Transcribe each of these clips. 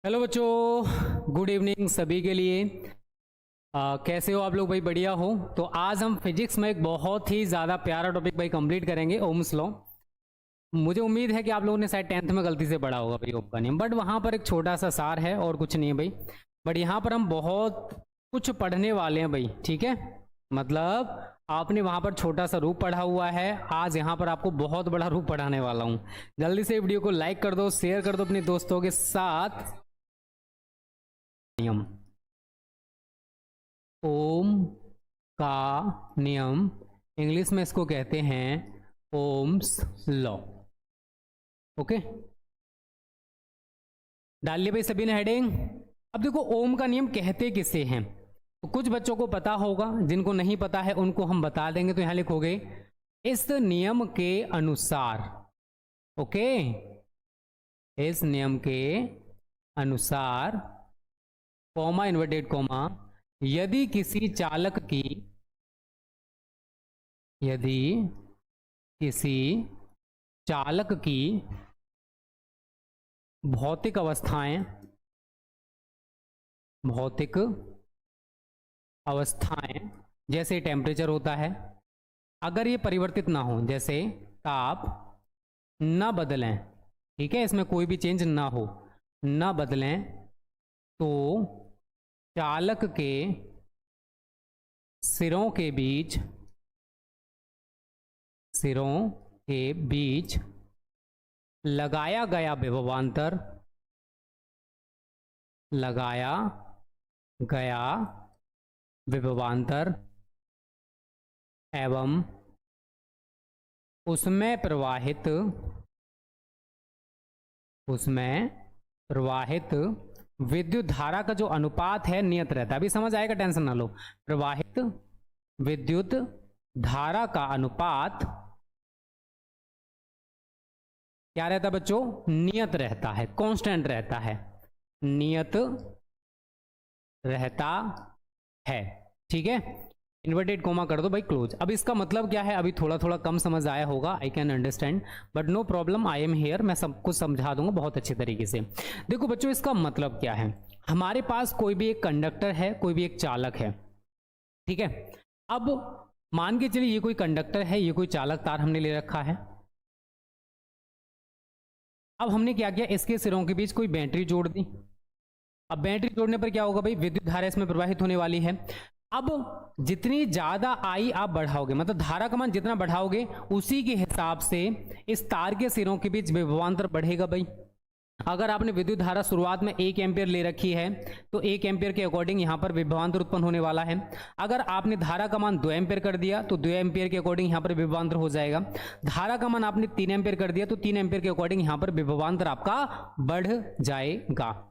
Hello बच्चों, good evening सभी के लिए। कैसे हो आप लोग भाई? बढ़िया हो? तो आज हम फिजिक्स में एक बहुत ही ज़्यादा प्यारा टॉपिक भाई कंप्लीट करेंगे, ओम्स लॉ। मुझे उम्मीद है कि आप लोगों ने शायद 10th में गलती से पढ़ा होगा भाई ओम का नियम, बट वहाँ पर एक छोटा सा सार है और कुछ नहीं है भाई। बट यहाँ पर हम बहुत कुछ पढ़ने वाले हैं भाई, ठीक है। मतलब आपने वहाँ पर छोटा सा रूप पढ़ा हुआ है, आज यहाँ पर आपको बहुत बड़ा रूप पढ़ाने वाला हूँ। जल्दी से वीडियो को लाइक कर दो, शेयर कर दो अपने दोस्तों के साथ। नियम, ओम का नियम, इंग्लिश में इसको कहते हैं ओम्स लॉ। ओके, डाल लिया भाई सभी ने हेडिंग। अब देखो ओम का नियम कहते किसे हैं, तो कुछ बच्चों को पता होगा, जिनको नहीं पता है उनको हम बता देंगे। तो यहां लिखोगे इस नियम के अनुसार। ओके, इस नियम के अनुसार, कॉमा इन्वर्टेड कॉमा, यदि किसी चालक की, यदि किसी चालक की भौतिक अवस्थाएं, भौतिक अवस्थाएं जैसे टेम्परेचर होता है, अगर ये परिवर्तित ना हो, जैसे ताप न बदलें, ठीक है, इसमें कोई भी चेंज ना हो, न बदलें, तो चालक के सिरों के बीच, सिरों के बीच लगाया गया विभवांतर, लगाया गया विभवांतर एवं उसमें प्रवाहित, उसमें प्रवाहित विद्युत धारा का जो अनुपात है नियत रहता है। अभी समझ आएगा, टेंशन ना लो। प्रवाहित विद्युत धारा का अनुपात क्या रहता है बच्चों? नियत रहता है, कांस्टेंट रहता है, नियत रहता है, ठीक है। इन्वर्टेड कोमा कर दो भाई क्लोज। अब इसका मतलब क्या है, अभी थोड़ा थोड़ा कम समझ आया होगा, I can understand, but no problem, I am here, मैं सब कुछ समझा दूंगा बहुत अच्छे तरीके से। देखो बच्चों, इसका मतलब क्या है, हमारे पास कोई भी एक कंडक्टर है, कोई भी एक चालक है, ठीक है। अब मान के चलिए ये कोई कंडक्टर है, ये कोई चालक तार हमने ले रखा है। अब हमने क्या किया, इसके सिरों के बीच कोई बैटरी जोड़ दी। अब बैटरी जोड़ने पर क्या होगा भाई, विद्युत धारा इसमें प्रवाहित होने वाली है। अब जितनी ज्यादा आई आप बढ़ाओगे, मतलब धारा का मान जितना बढ़ाओगे, उसी के हिसाब से इस तार के सिरों के बीच विभवांतर बढ़ेगा भाई। अगर आपने विद्युत धारा शुरुआत में 1 एम्पियर ले रखी है, तो 1 एम्पियर के अकॉर्डिंग यहाँ पर विभवांतर उत्पन्न होने वाला है। अगर आपने धारा का मान 2 एम्पियर कर दिया, तो 2 एम्पियर के अकॉर्डिंग यहाँ पर विभवांतर हो जाएगा। धारा का मान आपने 3 एम्पियर कर दिया, तो 3 एम्पियर के अकॉर्डिंग यहाँ पर विभवांतर आपका बढ़ जाएगा।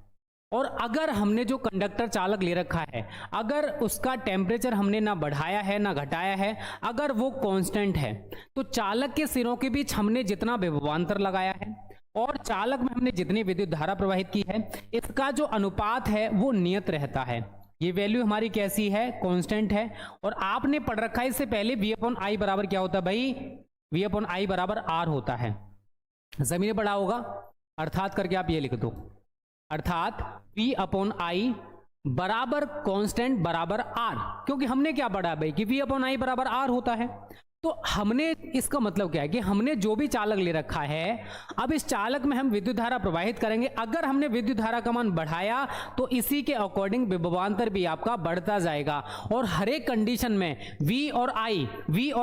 और अगर हमने जो कंडक्टर चालक ले रखा है, अगर उसका टेम्परेचर हमने ना बढ़ाया है ना घटाया है, अगर वो कांस्टेंट है, तो चालक के सिरों के बीच हमने जितना विभवांतर लगाया है और चालक में हमने जितनी विद्युत धारा प्रवाहित की है, इसका जो अनुपात है वो नियत रहता है। ये वैल्यू हमारी कैसी है? कांस्टेंट है। और आपने पढ़ रखा है इससे पहले V/I बराबर क्या होता है भाई? V/I बराबर R होता है, सभी ने पढ़ा होगा। अर्थात करके आप ये लिख दो, अर्थात V/I बराबर कांस्टेंट बराबर R, क्योंकि हमने क्या पढ़ा भाई कि V/I बराबर R होता है। तो हमने, इसका मतलब क्या है कि हमने जो भी चालक ले रखा है, अब इस चालक में हम विद्युत धारा प्रवाहित करेंगे। अगर हमने विद्युत धारा का मान बढ़ाया, तो इसी के अकॉर्डिंग विभवांतर भी आपका बढ़ता जाएगा। और हर एक कंडीशन में V और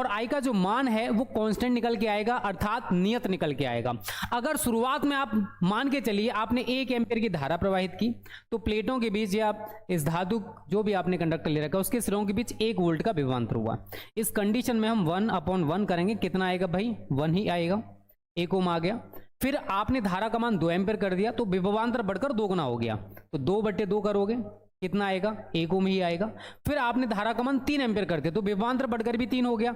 I का जो मान है वो कांस्टेंट निकल के आएगा, अर्थात नियत निकल के आएगा। अगर शुरुआत में आप मान के चलिए आपने 1 एम्पियर की धारा प्रवाहित की, तो प्लेटों के बीच या इस धातु जो भी आपने कंडक्टर ले रखा उसके सिरों के बीच 1 वोल्ट का विभवांतर हुआ। इस कंडीशन में हम 1/1 करेंगे, कितना आएगा भाई? 1 ही आएगा, 1 ओम आ गया। फिर आपने धारा का मान 2 एम्पियर कर दिया, तो विभवांतर बढ़कर 2 गुना हो गया, तो 2/2 करोगे, कितना आएगा? 1 ओम ही आएगा। फिर आपने धारा का मान 3 एम्पियर कर दिया, तो विभवांतर बढ़कर भी 3 हो गया,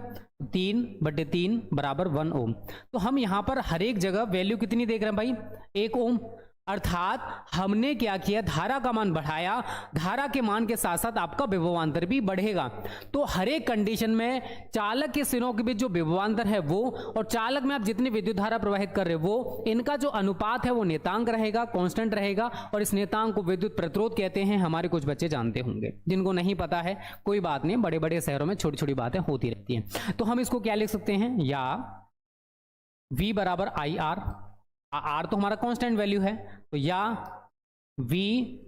3/3 बराबर 1 ओम। तो हम यहां पर हर एक जगह वैल्यू कितनी देख रहे हैं भाई? 1 ओम। अर्थात हमने क्या किया, धारा का मान बढ़ाया, धारा के मान के साथ साथ आपका विभवांतर भी बढ़ेगा। तो हर एक कंडीशन में चालक के सिरों के बीच जो विभवांतर है वो और चालक में आप जितनी विद्युत धारा प्रवाहित कर रहे हो वो, इनका जो अनुपात है वो नियतांक रहेगा, कांस्टेंट रहेगा। और इस नियतांक को विद्युत प्रतिरोध कहते हैं। हमारे कुछ बच्चे जानते होंगे, जिनको नहीं पता है कोई बात नहीं, बड़े बड़े शहरों में छोटी छोटी बातें होती रहती हैं। तो हम इसको क्या लिख सकते हैं, या V बराबर आई आर तो हमारा कांस्टेंट वैल्यू है, तो या V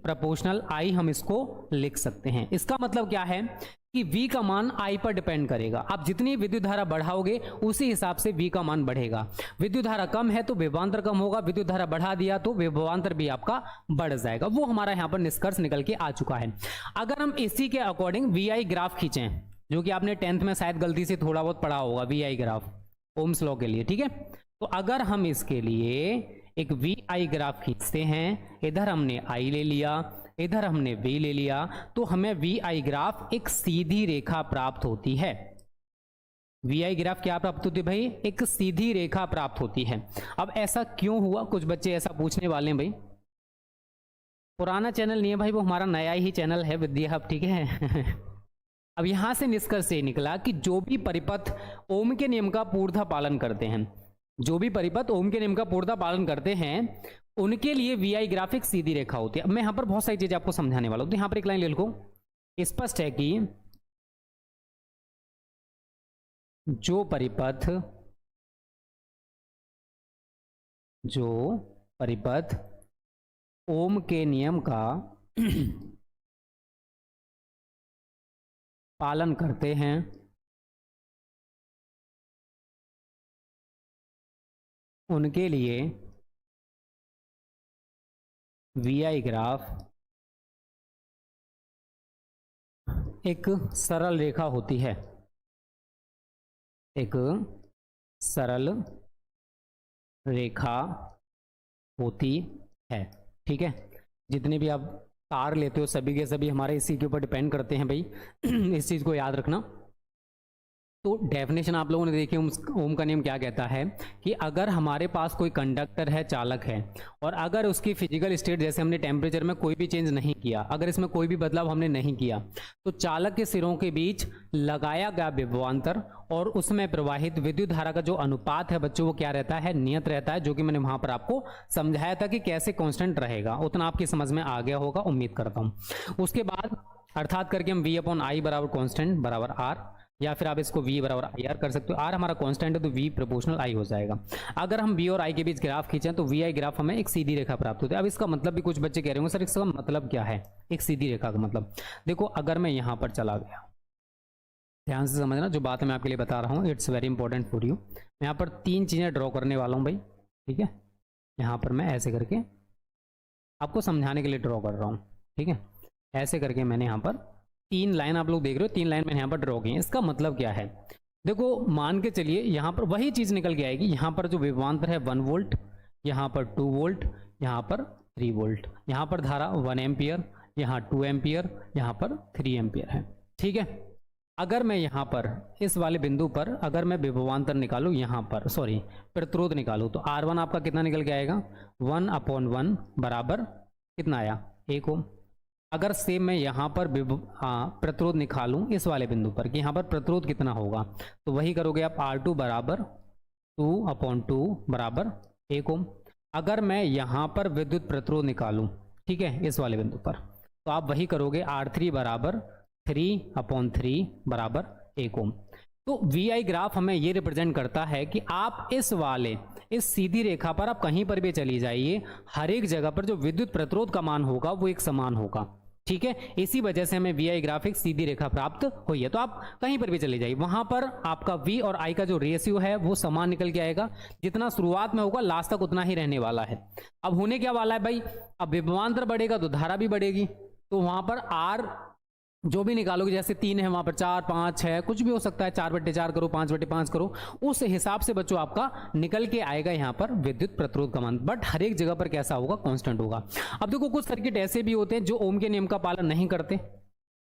प्रोपोर्शनल I हम इसको लिख सकते हैं। इसका मतलब क्या है कि V का मान I पर डिपेंड करेगा। आप जितनी विद्युत धारा बढ़ाओगे उसी हिसाब से V का मान बढ़ेगा। विद्युत धारा कम है तो विभवांतर कम होगा, विद्युत धारा बढ़ा दिया तो विभवांतर भी आपका बढ़ जाएगा। वो हमारा यहाँ पर निष्कर्ष निकल के आ चुका है। अगर हम इसी के अकॉर्डिंग VI ग्राफ खींचें, जो कि आपने 10th में शायद गलती से थोड़ा बहुत पढ़ा होगा, VI ग्राफ ओम्स लॉ के लिए, ठीक है। तो अगर हम इसके लिए एक VI ग्राफ खींचते हैं, इधर हमने I ले लिया, इधर हमने V ले लिया, तो हमें VI ग्राफ एक सीधी रेखा प्राप्त होती है। VI ग्राफ क्या प्राप्त होती है भाई, एक सीधी रेखा प्राप्त होती है। अब ऐसा क्यों हुआ, कुछ बच्चे ऐसा पूछने वाले हैं। भाई पुराना चैनल नहीं है भाई, वो हमारा नया ही चैनल है विद्या हब, ठीक है। अब यहां से निष्कर्ष ये निकला कि जो भी परिपथ ओम के नियम का पूर्णतः पालन करते हैं, जो भी परिपथ ओम के नियम का पूर्णतः पालन करते हैं, उनके लिए VI ग्राफ एक सीधी रेखा होती है। अब मैं यहां पर बहुत सारी चीजें आपको समझाने वाला हूं, तो यहां पर एक लाइन ले लिखो, स्पष्ट है कि जो परिपथ ओम के नियम का पालन करते हैं, उनके लिए VI ग्राफ एक सरल रेखा होती है, एक सरल रेखा होती है, ठीक है। जितने भी आप तार लेते हो सभी के सभी हमारे इसी के ऊपर डिपेंड करते हैं भाई। इस चीज़ को याद रखना। तो डेफिनेशन आप लोगों ने देखी, ओम का नियम क्या कहता है कि अगर हमारे पास कोई कंडक्टर है, चालक है, और अगर उसकी फिजिकल स्टेट, जैसे हमने टेम्परेचर में कोई भी चेंज नहीं किया, अगर इसमें कोई भी बदलाव हमने नहीं किया, तो चालक के सिरों के बीच लगाया गया विभवांतर और उसमें प्रवाहित विद्युत धारा का जो अनुपात है बच्चों, वो क्या रहता है, नियत रहता है, जो कि मैंने वहां पर आपको समझाया था कि कैसे कांस्टेंट रहेगा। उतना आपकी समझ में आ गया होगा, उम्मीद करता हूं। उसके बाद अर्थात करके हम V/I बराबर कांस्टेंट बराबर R, या फिर आप इसको V बराबर IR कर सकते हो। R हमारा कांस्टेंट है तो V प्रोपोर्शनल I हो जाएगा। अगर हम V और I के बीच ग्राफ खींचें तो VI ग्राफ हमें एक सीधी रेखा प्राप्त होती है। अब इसका मतलब भी कुछ बच्चे कह रहे होंगे सर इसका मतलब क्या है, एक सीधी रेखा का मतलब। देखो अगर मैं यहाँ पर चला गया, ध्यान से समझना जो बात मैं आपके लिए बता रहा हूँ, it's very important for you. मैं यहाँ पर 3 चीज़ें ड्रॉ करने वाला हूँ भाई, ठीक है। यहाँ पर मैं ऐसे करके आपको समझाने के लिए ड्रॉ कर रहा हूँ, ठीक है। ऐसे करके मैंने यहाँ पर 3 लाइन, आप लोग देख रहे हो 3 लाइन मैंने यहाँ पर ड्रॉ की है। इसका मतलब क्या है, देखो मान के चलिए यहाँ पर वही चीज़ निकल के आएगी। यहाँ पर जो विभवांतर है 1 वोल्ट, यहाँ पर 2 वोल्ट, यहाँ पर 3 वोल्ट, यहाँ पर धारा 1 एम्पियर, यहाँ 2 एम्पियर, यहाँ पर 3 एम्पियर है, ठीक है। अगर मैं यहाँ पर इस वाले बिंदु पर अगर मैं विभवांतर निकालूँ, यहाँ पर सॉरी प्रतिरोध निकालूँ, तो R1 आपका कितना निकल के आएगा, 1/1 बराबर कितना आया, 1 ओम। अगर सेम मैं यहाँ पर प्रतिरोध निकालूं इस वाले बिंदु पर कि यहाँ पर प्रतिरोध कितना होगा, तो वही करोगे आप, R2 बराबर 2/2 बराबर 1 ओम। अगर मैं यहाँ पर विद्युत प्रतिरोध निकालूं, ठीक है, इस वाले बिंदु पर, तो आप वही करोगे, R3 बराबर 3/3 बराबर 1 ओम। तो VI ग्राफ हमें ये रिप्रेजेंट करता है कि आप इस सीधी रेखा पर आप कहीं पर भी चली जाइए, हर एक जगह पर जो विद्युत प्रतिरोध का मान होगा वो एक समान होगा, ठीक है। इसी वजह से हमें VI ग्राफ एक सीधी रेखा प्राप्त हुई है। तो आप कहीं पर भी चले जाइए, वहां पर आपका V और I का जो रेशियो है वो समान निकल के आएगा। जितना शुरुआत में होगा लास्ट तक उतना ही रहने वाला है। अब होने क्या वाला है भाई, अब विभवांतर बढ़ेगा तो धारा भी बढ़ेगी, तो वहां पर R जो भी निकालोगे, जैसे 3 है वहां पर 4, 5, 6 कुछ भी हो सकता है, 4/4 करो, 5/5 करो, उस हिसाब से बच्चों आपका निकल के आएगा यहाँ पर विद्युत प्रतिरोध का मान। बट हर एक जगह पर कैसा होगा, कांस्टेंट होगा। अब देखो कुछ सर्किट ऐसे भी होते हैं जो ओम के नियम का पालन नहीं करते,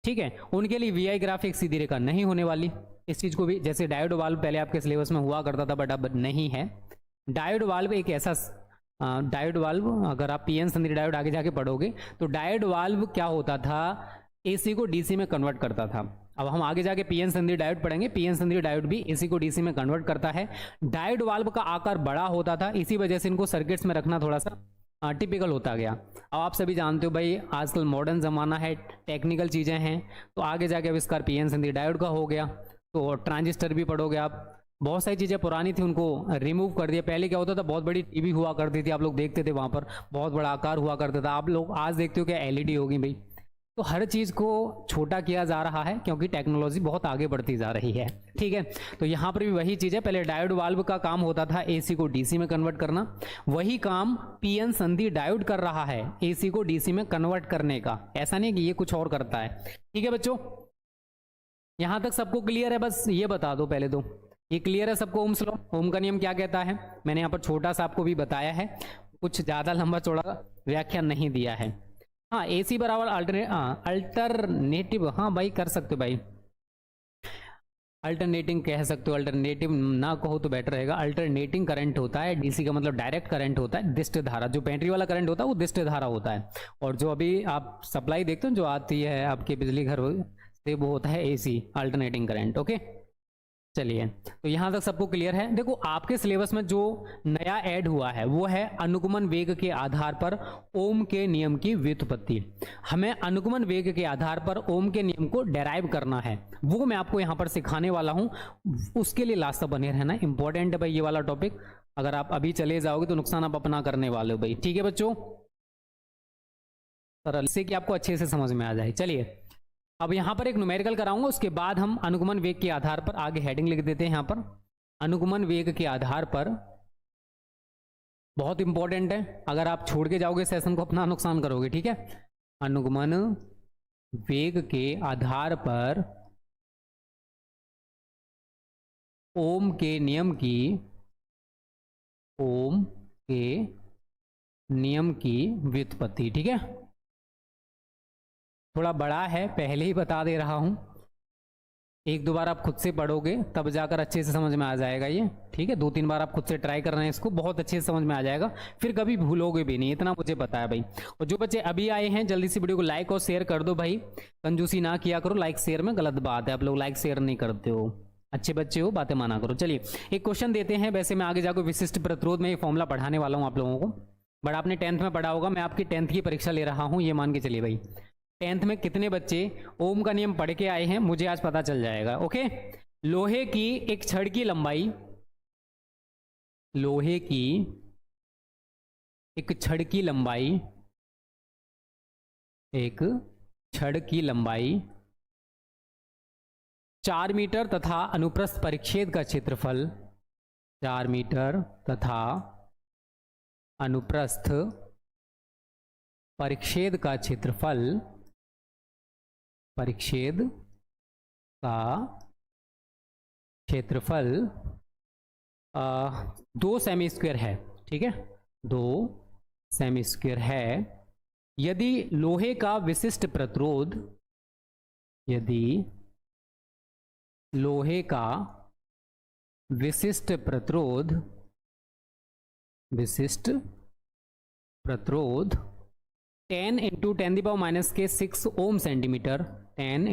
ठीक है, उनके लिए VI ग्राफ एक सीधी रेखा नहीं होने वाली। इस चीज को भी, जैसे डायोड वाल्व पहले आपके सिलेबस में हुआ करता था बट अब नहीं है। डायोड वाल्व एक ऐसा डायोड वाल्व, अगर आप पीएन संधि डायोड आगे जाके पढ़ोगे तो डायोड वाल्व क्या होता था, एसी को डीसी में कन्वर्ट करता था। अब हम आगे जाके पीएन संधि डायोड पढ़ेंगे, पीएन संधि डायोड भी एसी को डीसी में कन्वर्ट करता है। डायोड वाल्व का आकार बड़ा होता था, इसी वजह से इनको सर्किट्स में रखना थोड़ा सा टिपिकल होता गया। अब आप सभी जानते हो भाई आजकल मॉडर्न ज़माना है, टेक्निकल चीज़ें हैं, तो आगे जाके आविष्कार पीएन संधि डायोड का हो गया। तो ट्रांजिस्टर भी पढ़ोगे आप, बहुत सारी चीज़ें पुरानी थी उनको रिमूव कर दिया। पहले क्या होता था, बहुत बड़ी टीवी हुआ करती थी, आप लोग देखते थे, वहाँ पर बहुत बड़ा आकार हुआ करता था। आप लोग आज देखते हो क्या एलईडी होगी भाई। तो हर चीज़ को छोटा किया जा रहा है क्योंकि टेक्नोलॉजी बहुत आगे बढ़ती जा रही है, ठीक है। तो यहाँ पर भी वही चीज़ है, पहले डायोड वाल्व का काम होता था एसी को डीसी में कन्वर्ट करना, वही काम पीएन संधि डायोड कर रहा है एसी को डीसी में कन्वर्ट करने का। ऐसा नहीं कि ये कुछ और करता है, ठीक है बच्चों। यहाँ तक सबको क्लियर है? बस ये बता दो पहले तो, ये क्लियर है सबको? ओम्स लॉ, ओम का नियम क्या कहता है, मैंने यहाँ पर छोटा सा आपको भी बताया है, कुछ ज़्यादा लंबा चौड़ा व्याख्यान नहीं दिया है। हाँ, एसी बराबर अल्टरनेटिव, हाँ भाई कर सकते हो भाई, अल्टरनेटिंग कह सकते हो, अल्टरनेटिव ना कहो तो बेटर रहेगा। अल्टरनेटिंग करंट होता है, डीसी का मतलब डायरेक्ट करंट होता है, दिष्ट धारा। जो बैटरी वाला करंट होता है वो दिष्ट धारा होता है, और जो अभी आप सप्लाई देखते हो जो आती है आपके बिजली घर से, वो होता है एसी, अल्टरनेटिंग करंट। ओके, चलिए, तो यहाँ तक सबको क्लियर है। देखो आपके सिलेबस में जो नया ऐड हुआ है वो है अनुगमन वेग के आधार पर ओम के नियम की व्युत्पत्ति। हमें अनुगमन वेग के आधार पर ओम के नियम को डेराइव करना है, वो मैं आपको यहाँ पर सिखाने वाला हूँ। उसके लिए लास्ट तक बने रहना, इंपॉर्टेंट है भाई ये वाला टॉपिक। अगर आप अभी चले जाओगे तो नुकसान आप अपना करने वाले हो भाई, ठीक है बच्चों। सरल से कि आपको अच्छे से समझ में आ जाए। चलिए, अब यहाँ पर एक न्यूमेरिकल कराऊंगा, उसके बाद हम अनुगमन वेग के आधार पर आगे हेडिंग लिख देते हैं। यहाँ पर अनुगमन वेग के आधार पर बहुत इंपॉर्टेंट है, अगर आप छोड़ के जाओगे सेशन को अपना नुकसान करोगे, ठीक है। अनुगमन वेग के आधार पर ओम के नियम की व्युत्पत्ति, ठीक है। थोड़ा बड़ा है, पहले ही बता दे रहा हूं, एक दो बार आप खुद से पढ़ोगे तब जाकर अच्छे से समझ में आ जाएगा ये, ठीक है। 2-3 बार आप खुद से ट्राई कर रहे हैं इसको, बहुत अच्छे से समझ में आ जाएगा, फिर कभी भूलोगे भी नहीं, इतना मुझे पता है भाई। और जो बच्चे अभी आए हैं जल्दी से वीडियो को लाइक और शेयर कर दो भाई, कंजूसी ना किया करो, लाइक शेयर में गलत बात है, आप लोग लाइक शेयर नहीं करते हो, अच्छे बच्चे हो, बातें माना करो। चलिए एक क्वेश्चन देते हैं, वैसे मैं आगे जाकर विशिष्ट प्रतिरोध में ये फॉर्मूला पढ़ाने वाला हूँ आप लोगों को, बट आपने 10th में पढ़ा होगा, मैं आपकी 10th की परीक्षा ले रहा हूँ, ये मान के चलिए भाई। 10th में कितने बच्चे ओम का नियम पढ़ के आए हैं मुझे आज पता चल जाएगा, ओके। लोहे की एक छड़ की लंबाई, लोहे की एक छड़ की लंबाई, एक छड़ की लंबाई 4 मीटर तथा अनुप्रस्थ परिच्छेद का क्षेत्रफल 4 मीटर तथा अनुप्रस्थ परिच्छेद का क्षेत्रफल, परिच्छेद का क्षेत्रफल 2 सेमी स्क्वायर है, ठीक है, 2 सेमी स्क्वायर है। यदि लोहे का विशिष्ट प्रतिरोध, यदि लोहे का विशिष्ट प्रतिरोध 10 × 10⁻⁶ ओम सेंटीमीटर, 10 ×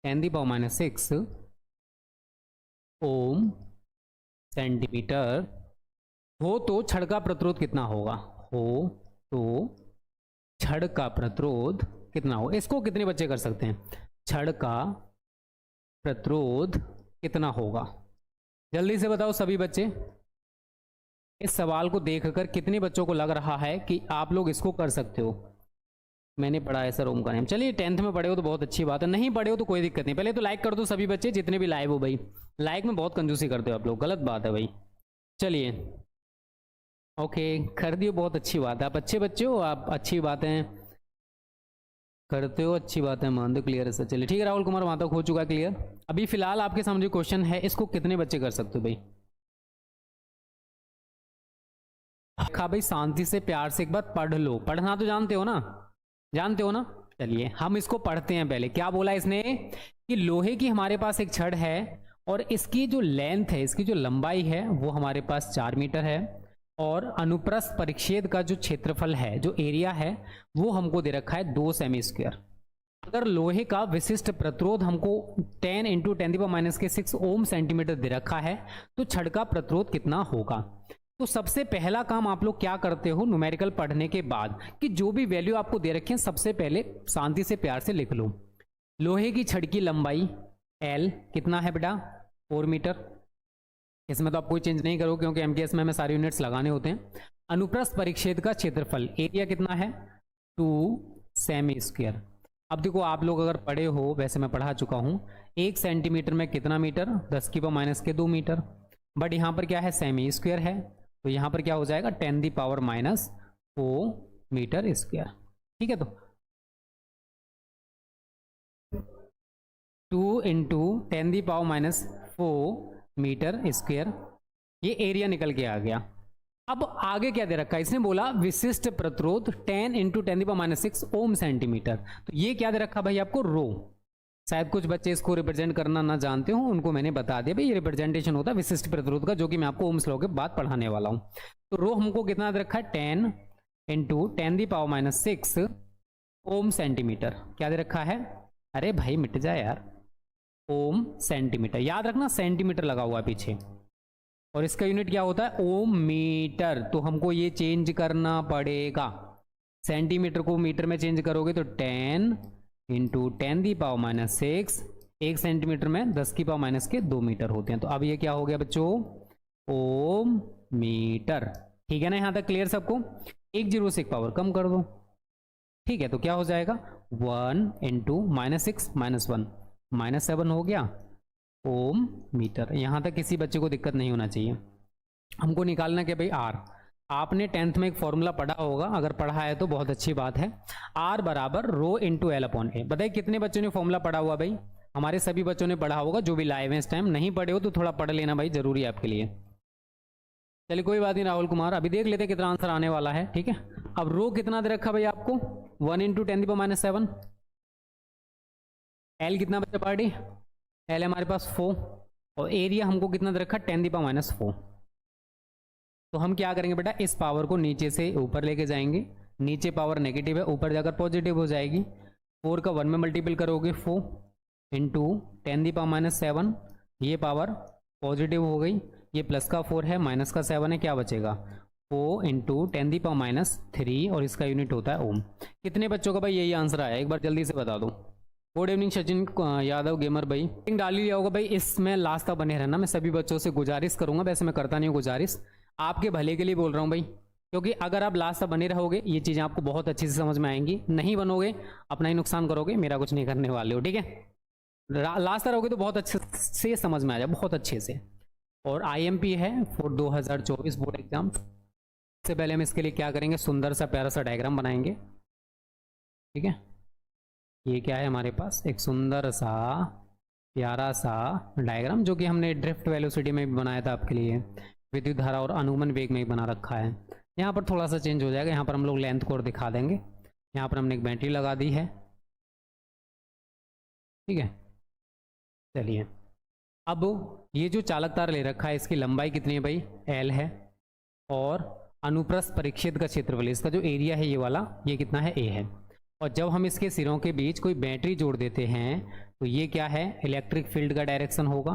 10⁻⁶ ओम सेंटीमीटर हो तो छड़ का प्रतिरोध कितना होगा, हो तो छड़ का प्रतिरोध कितना हो। इसको कितने बच्चे कर सकते हैं, छड़ का प्रतिरोध कितना होगा, जल्दी से बताओ सभी बच्चे। इस सवाल को देखकर कितने बच्चों को लग रहा है कि आप लोग इसको कर सकते हो। मैंने पढ़ा है सर ओम का नियम, चलिए 10th में पढ़े हो तो बहुत अच्छी बात है, नहीं पढ़े हो तो कोई दिक्कत नहीं। पहले तो लाइक कर दो सभी बच्चे जितने भी लाइव हो भाई, लाइक में बहुत कंजूसी करते हो आप लोग, गलत बात है भाई। चलिए ओके कर दियो, बहुत अच्छी बात है, आप अच्छे बच्चे हो, आप अच्छी बातें करते हो, अच्छी बात है, मान दो क्लियर है सर। चलिए ठीक है, राहुल कुमार वहां तक हो चुका है क्लियर। अभी फिलहाल आपके सामने जो क्वेश्चन है इसको कितने बच्चे कर सकते हो भाई। हाँ भाई शांति से प्यार से एक बार पढ़ लो, पढ़ना तो जानते हो ना, जानते हो ना। चलिए हम इसको पढ़ते हैं। पहले क्या बोला इसने कि लोहे की हमारे पास एक छड़ है और इसकी जो लेंथ है, इसकी जो लंबाई है वो हमारे पास 4 मीटर है और अनुप्रस्थ परिच्छेद का जो क्षेत्रफल है, जो एरिया है, वो हमको दे रखा है 2 सेमी स्क्वायर। अगर लोहे का विशिष्ट प्रतिरोध हमको 10 × 10⁻⁶ ओम सेंटीमीटर दे रखा है, तो छड़ का प्रतिरोध कितना होगा? तो सबसे पहला काम आप लोग क्या करते हो न्यूमेरिकल पढ़ने के बाद, कि जो भी वैल्यू आपको दे रखी है सबसे पहले शांति से प्यार से लिख लो। लोहे की छड़ की लंबाई L कितना है बेटा? 4 मीटर। इसमें तो आप कोई चेंज नहीं करोगे क्योंकि एमकेएस में हमें सारे यूनिट्स लगाने होते हैं। अनुप्रस्थ परिच्छेद का क्षेत्रफल एरिया कितना है? 2 सेमी स्क्वायर। अब देखो आप लोग अगर पढ़े हो, वैसे मैं पढ़ा चुका हूं, 1 सेंटीमीटर में कितना मीटर? 10⁻⁻2 मीटर। बट यहाँ पर क्या है? सेमी स्क्वायर है, तो यहाँ पर क्या हो जाएगा? 10⁻⁻4 मीटर स्क्वायर। ठीक है, तो 2 × 10⁻⁴ मीटर स्क्वायर, ये एरिया निकल के आ गया। अब आगे क्या दे रखा है? इसने बोला विशिष्ट प्रतिरोध 10 × 10⁻⁶ ओम सेंटीमीटर। तो ये क्या दे रखा भाई आपको? रो। शायद कुछ बच्चे इसको रिप्रेजेंट करना ना जानते हो, उनको मैंने बता दिया भाई ये रिप्रेजेंटेशन होता है विशिष्ट प्रतिरोध का, जो कि मैं आपको ओम्स लॉ के बाद पढ़ाने वाला हूं। तो रो हमको कितना दे रखा है? 10 × 10⁻⁶ ओम सेंटीमीटर। क्या दे रखा है? अरे भाई मिट जाए यार, ओम सेंटीमीटर। याद रखना सेंटीमीटर लगा हुआ है पीछे, और इसका यूनिट क्या होता है? ओम मीटर। तो हमको ये चेंज करना पड़ेगा, सेंटीमीटर को मीटर में चेंज करोगे तो 10 × 10⁻⁶, 1 सेंटीमीटर में 10⁻⁻2 मीटर होते हैं। तो अब ये क्या हो गया बच्चों? ओम मीटर। ठीक है ना, यहां तक क्लियर सबको? 1 0 से 1 पावर कम कर दो। ठीक है, तो क्या हो जाएगा? 1 × -6 -1 -7 हो गया ओम मीटर। यहां तक किसी बच्चे को दिक्कत नहीं होना चाहिए। हमको निकालना क्या भाई? आर। आपने 10th में एक फॉर्मूला पढ़ा होगा, अगर पढ़ा है तो बहुत अच्छी बात है। आर बराबर रो × L/A। बताइए कितने बच्चों ने फॉर्मूला पढ़ा हुआ भाई? हमारे सभी बच्चों ने पढ़ा होगा, जो भी लाइव है इस टाइम। नहीं पढ़े हो तो थोड़ा पढ़ लेना भाई, जरूरी है आपके लिए। चलिए कोई बात नहीं राहुल कुमार, अभी देख लेते कितना आंसर आने वाला है। ठीक है, अब रो कितना दे रखा भाई आपको? 1 × 10⁻⁷। एल कितना बच्चा पार्टी? एल हमारे पास 4, और एरिया हमको कितना दे रखा? 10⁻⁴। तो हम क्या करेंगे बेटा? इस पावर को नीचे से ऊपर लेके जाएंगे। नीचे पावर नेगेटिव है, ऊपर जाकर पॉजिटिव हो जाएगी। 4 का 1 में मल्टीपल करोगे 4 × 10⁻⁷, ये पावर पॉजिटिव हो गई। ये प्लस का 4 है, माइनस का 7 है, क्या बचेगा? 4 × 10⁻3, और इसका यूनिट होता है ओम। कितने बच्चों का भाई यही आंसर आया? एक बार जल्दी से बता दो। Good evening Sachin Yadav gamer भाई, डाल ही लिया होगा भाई। इसमें लास्ट तक बने रहना, मैं सभी बच्चों से गुजारिश करूंगा, वैसे मैं करता नहीं हूँ गुजारिश, आपके भले के लिए बोल रहा हूँ भाई, क्योंकि अगर आप लास्ट तक बने रहोगे ये चीज़ें आपको बहुत अच्छे से समझ में आएंगी। नहीं बनोगे अपना ही नुकसान करोगे, मेरा कुछ नहीं करने वाले हो। ठीक है, लास्ट तक रहोगे तो बहुत अच्छे से समझ में आ जाए, बहुत अच्छे से। और IMP है फॉर 2024 बोर्ड एग्जाम। सबसे पहले हम इसके लिए क्या करेंगे? सुंदर सा प्यारा सा डायग्राम बनाएंगे। ठीक है, ये क्या है हमारे पास? एक सुंदर सा प्यारा सा डायग्राम, जो कि हमने ड्रिफ्ट वेलोसिटी में भी बनाया था आपके लिए, विद्युत धारा और अनुगमन वेग में भी बना रखा है। यहाँ पर थोड़ा सा चेंज हो जाएगा, यहाँ पर हम लोग लेंथ को और दिखा देंगे। यहाँ पर हमने एक बैटरी लगा दी है। ठीक है, चलिए अब ये जो चालक तार ले रखा है, इसकी लंबाई कितनी है भाई? L है, और अनुप्रस्थ परिच्छेद का क्षेत्रफल, इसका जो एरिया है ये वाला, ये कितना है? A है। और जब हम इसके सिरों के बीच कोई बैटरी जोड़ देते हैं तो ये क्या है? इलेक्ट्रिक फील्ड का डायरेक्शन होगा।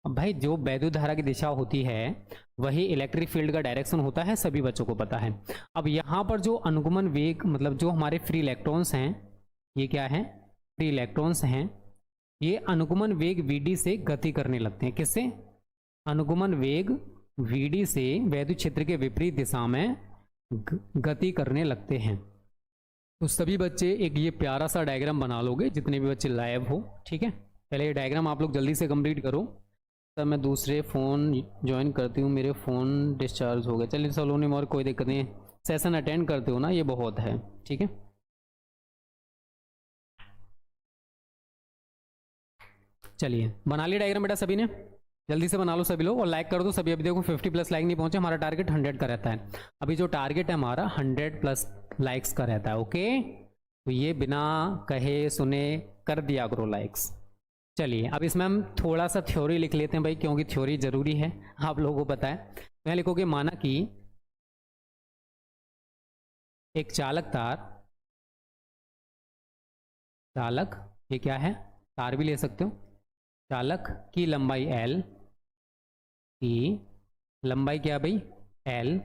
अब भाई जो वैद्युत धारा की दिशा होती है वही इलेक्ट्रिक फील्ड का डायरेक्शन होता है, सभी बच्चों को पता है। अब यहाँ पर जो अनुगमन वेग, मतलब जो हमारे फ्री इलेक्ट्रॉन्स हैं, ये क्या है? फ्री इलेक्ट्रॉन्स हैं। ये अनुगमन वेग Vd से गति करने लगते हैं। किससे? अनुगमन वेग Vd से वैद्युत क्षेत्र के विपरीत दिशा में गति करने लगते हैं। तो सभी बच्चे एक ये प्यारा सा डायग्राम बना लोगे, जितने भी बच्चे लाइव हो। ठीक है, पहले ये डायग्राम आप लोग जल्दी से कंप्लीट करो। सर मैं दूसरे फ़ोन ज्वाइन करती हूँ, मेरे फ़ोन डिस्चार्ज हो गए। चलिए सलोनी और कोई दिक्कत नहीं, सेशन अटेंड करते हो ना, ये बहुत है। ठीक है, चलिए बना लिया डायग्राम बेटा सभी ने? जल्दी से बना लो सभी लोग, और लाइक कर दो सभी। अभी देखो 50+ लाइक नहीं पहुंचे, हमारा टारगेट 100 का रहता है। अभी जो टारगेट है हमारा 100+ लाइक्स का रहता है। ओके, तो ये बिना कहे सुने कर दिया करो लाइक्स। चलिए अब इसमें हम थोड़ा सा थ्योरी लिख लेते हैं भाई, क्योंकि थ्योरी जरूरी है, आप लोगों को पता है। यहाँ लिखोगे माना कि एक चालक तार, चालक ये क्या है, तार भी ले सकते हो, चालक की लंबाई L, की लंबाई क्या भाई L,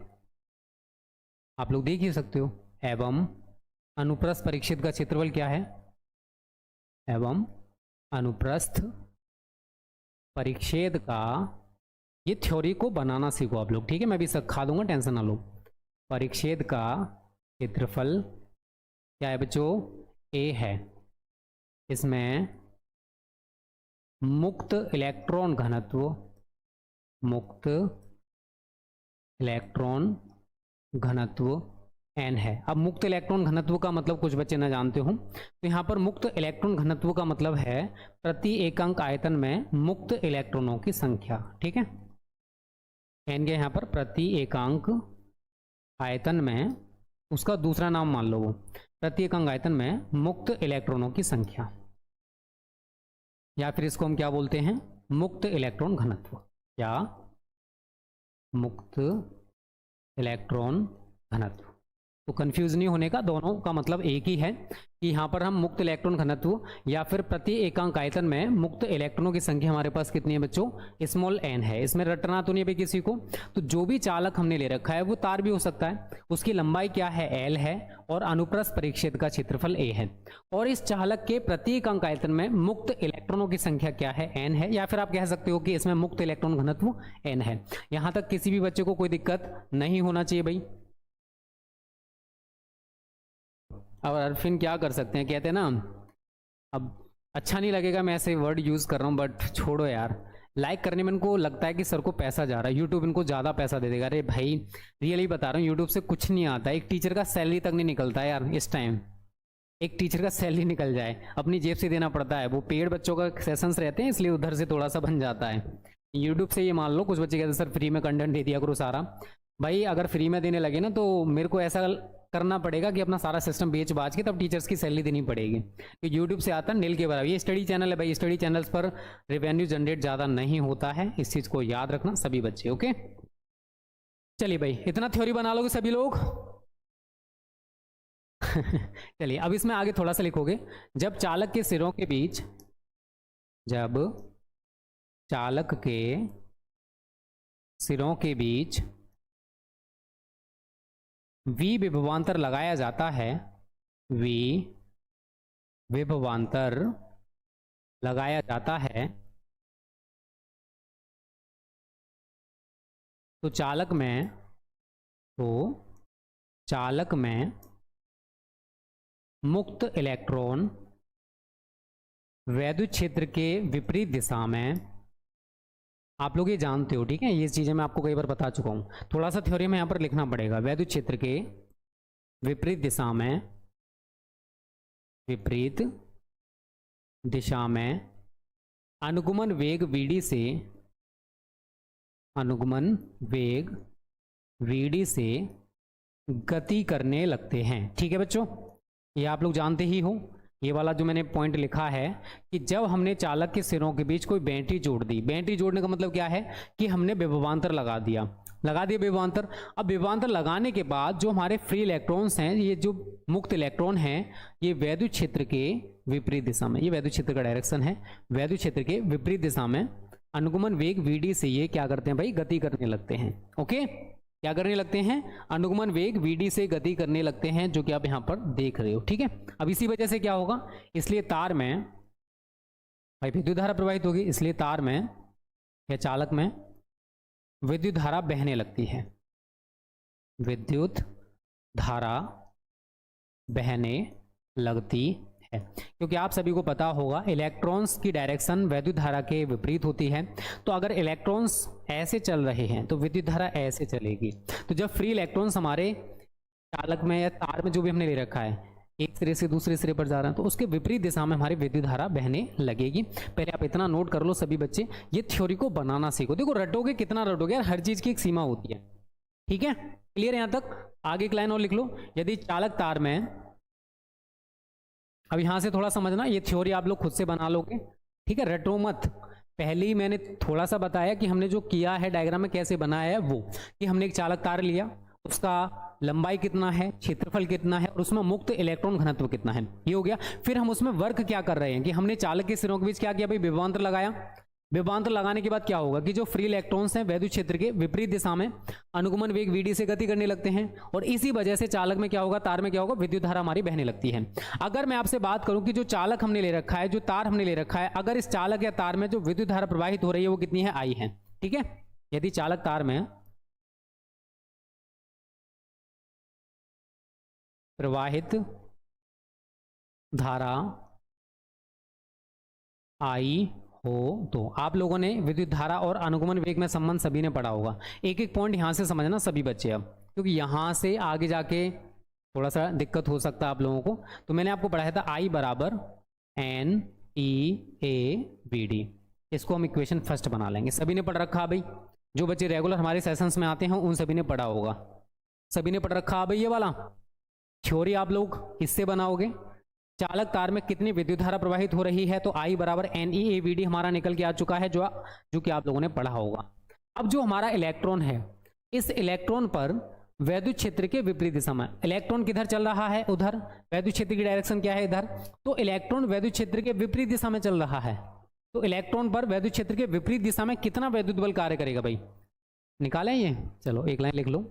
आप लोग देख ही सकते हो, एवं अनुप्रस्थ परिच्छेद का क्षेत्रफल क्या है, एवं अनुप्रस्थ परिच्छेद का, ये थ्योरी को बनाना सीखो आप लोग, ठीक है, मैं भी सिखा दूंगा, टेंशन ना लो। परिच्छेद का क्षेत्रफल क्या है बच्चों, A है, इसमें मुक्त इलेक्ट्रॉन घनत्व, मुक्त इलेक्ट्रॉन घनत्व n है। अब मुक्त इलेक्ट्रॉन घनत्व का मतलब कुछ बच्चे ना जानते हो, तो यहाँ पर मुक्त इलेक्ट्रॉन घनत्व का मतलब है प्रति एकांक आयतन में मुक्त इलेक्ट्रॉनों की संख्या, ठीक है, n के यहाँ पर प्रति एकांक आयतन में, उसका दूसरा नाम मान लो वो, प्रति एकांक आयतन में मुक्त इलेक्ट्रॉनों की संख्या, या फिर इसको हम क्या बोलते हैं, मुक्त इलेक्ट्रॉन घनत्व या मुक्त इलेक्ट्रॉन घनत्व। तो कंफ्यूज नहीं होने का, दोनों का मतलब एक ही है कि यहाँ पर हम मुक्त इलेक्ट्रॉन घनत्व या फिर प्रति एकांक आयतन में मुक्त इलेक्ट्रॉनों की संख्या हमारे पास कितनी है बच्चों, स्मॉल n है। इसमें रटना तो नहीं है किसी को, तो जो भी चालक हमने ले रखा है वो तार भी हो सकता है, उसकी लंबाई क्या है L है, और अनुप्रस्थ परिच्छेद का क्षेत्रफल A है, और इस चालक के प्रति एकांक आयतन में मुक्त इलेक्ट्रॉनों की संख्या क्या है, n है, या फिर आप कह सकते हो कि इसमें मुक्त इलेक्ट्रॉन घनत्व n है। यहाँ तक किसी भी बच्चे को कोई दिक्कत नहीं होना चाहिए भाई। अब अरफिन क्या कर सकते हैं, कहते हैं ना, अब अच्छा नहीं लगेगा मैं ऐसे वर्ड यूज़ कर रहा हूँ, बट छोड़ो यार, लाइक करने में इनको लगता है कि सर को पैसा जा रहा है, यूट्यूब इनको ज़्यादा पैसा दे देगा। अरे भाई रियली बता रहा हूँ, यूट्यूब से कुछ नहीं आता, एक टीचर का सैलरी तक नहीं निकलता है यार इस टाइम, एक टीचर का सैलरी निकल जाए अपनी जेब से देना पड़ता है, वो पेड बच्चों का सेशंस रहते हैं इसलिए उधर से थोड़ा सा बन जाता है। यूट्यूब से ये मान लो कुछ बच्चे कहते हैं सर फ्री में कंटेंट दे दिया करो सारा, भाई अगर फ्री में देने लगे ना तो मेरे को ऐसा करना पड़ेगा कि अपना सारा सिस्टम बेच बाज के तब टीचर्स की सैलरी देनी पड़ेगी, तो यूट्यूब से आता है नील के बराबर। ये स्टडी चैनल है भाई, स्टडी चैनल्स पर रेवेन्यू जनरेट ज़्यादा नहीं होता है, इस चीज़ को याद रखना सभी बच्चे, ओके। चलिए भाई इतना थ्योरी बना लोगे सभी लोग चलिए अब इसमें आगे थोड़ा सा लिखोगे, जब चालक के सिरों के बीच, जब चालक के सिरों के बीच V विभवांतर लगाया जाता है, V विभवांतर लगाया जाता है, तो चालक में मुक्त इलेक्ट्रॉन वैद्युत क्षेत्र के विपरीत दिशा में, आप लोग ये जानते हो ठीक है, ये चीज़ें मैं आपको कई बार बता चुका हूँ, थोड़ा सा थ्योरी में यहाँ पर लिखना पड़ेगा, वैद्युत क्षेत्र के विपरीत दिशा में, विपरीत दिशा में अनुगमन वेग Vd से, अनुगमन वेग Vd से गति करने लगते हैं, ठीक है बच्चों, ये आप लोग जानते ही हो। ये वाला जो मैंने पॉइंट लिखा है कि जब हमने चालक के सिरों के बीच कोई बैटरी जोड़ दी, बैटरी जोड़ने का मतलब क्या है कि हमने विभवांतर लगा दिया विभवांतर। अब विभवांतर लगाने के बाद जो हमारे फ्री इलेक्ट्रॉन्स हैं, ये जो मुक्त इलेक्ट्रॉन हैं, ये वैद्युत क्षेत्र के विपरीत दिशा में, ये वैद्युत क्षेत्र का डायरेक्शन है, वैद्युत क्षेत्र के विपरीत दिशा में अनुगमन वेग Vd से ये क्या करते हैं भाई, गति करने लगते हैं, ओके, क्या करने लगते हैं, अनुगमन वेग Vd से गति करने लगते हैं, जो कि आप यहां पर देख रहे हो, ठीक है। अब इसी वजह से क्या होगा, इसलिए तार में भाई विद्युत धारा प्रवाहित होगी, इसलिए तार में या चालक में विद्युत धारा बहने लगती है, विद्युत धारा बहने लगती है, क्योंकि आप सभी को पता होगा इलेक्ट्रॉन्स की डायरेक्शन वैद्युत धारा के विपरीत होती है। तो अगर इलेक्ट्रॉन्स ऐसे चल रहे हैं तो विद्युत धारा ऐसे चलेगी। तो जब फ्री इलेक्ट्रॉन्स हमारे चालक में या तार में जो भी हमने ले रखा है एक सिरे से दूसरे सिरे पर जा रहा है, तो उसके विपरीत दिशा में हमारी विद्युत धारा बहने लगेगी। पहले आप इतना नोट कर लो सभी बच्चे, ये थ्योरी को बनाना सीखो। देखो रटोगे कितना रटोगे यार, हर चीज की एक सीमा होती है, ठीक है, क्लियर यहां तक। आगे एक लाइन और लिख लो, यदि चालक तार में, अब यहां से थोड़ा समझना, ये थ्योरी आप लोग खुद से बना लोगे, ठीक है, रटो मत। पहले ही मैंने थोड़ा सा बताया कि हमने जो किया है डायग्राम में कैसे बनाया है, वो कि हमने एक चालक तार लिया, उसका लंबाई कितना है, क्षेत्रफल कितना है और उसमें मुक्त इलेक्ट्रॉन घनत्व कितना है, ये हो गया। फिर हम उसमें वर्क क्या कर रहे हैं कि हमने चालक के सिरों के बीच क्या किया भाई, विभवांतर लगाया। विभवांतर लगाने के बाद क्या होगा कि जो फ्री इलेक्ट्रॉन्स हैं वैद्युत क्षेत्र के विपरीत दिशा में अनुगमन वेग vd से गति करने लगते हैं और इसी वजह से चालक में क्या होगा, तार में क्या होगा, विद्युत धारा हमारी बहने लगती है। अगर मैं आपसे बात करूं कि जो चालक हमने ले रखा है, जो तार हमने ले रखा है, अगर इस चालक या तार में जो विद्युत धारा प्रवाहित हो रही है वो कितनी है, I है। ठीक है, यदि चालक तार में प्रवाहित धारा I हो तो आप लोगों ने विद्युत धारा और अनुगमन वेग में संबंध सभी ने पढ़ा होगा। एक एक पॉइंट यहां से समझना सभी बच्चे अब, क्योंकि यहां से आगे जाके थोड़ा सा दिक्कत हो सकता है आप लोगों को। तो मैंने आपको पढ़ाया था I बराबर NEAVD, इसको हम इक्वेशन फर्स्ट बना लेंगे। सभी ने पढ़ रखा भाई, जो बच्चे रेगुलर हमारे सेशंस में आते हैं उन सभी ने पढ़ा होगा, सभी ने पढ़ रखा भाई। ये वाला थ्योरी आप लोग इससे बनाओगे। चालक तार में कितनी विद्युत धारा प्रवाहित हो रही है, तो I बराबर NEAVD हमारा निकल के आ चुका है, जो कि आप लोगों ने पढ़ा होगा। अब जो हमारा इलेक्ट्रॉन है, इस इलेक्ट्रॉन पर वैद्युत क्षेत्र के विपरीत दिशा में, इलेक्ट्रॉन किधर चल रहा है, उधर, वैद्युत क्षेत्र की डायरेक्शन क्या है, इधर, तो इलेक्ट्रॉन वैद्युत क्षेत्र के विपरीत दिशा में चल रहा है। तो इलेक्ट्रॉन पर वैद्युत क्षेत्र के विपरीत दिशा में कितना वैद्युत बल कार्य करेगा भाई, निकालें ये। चलो एक लाइन लिख लो।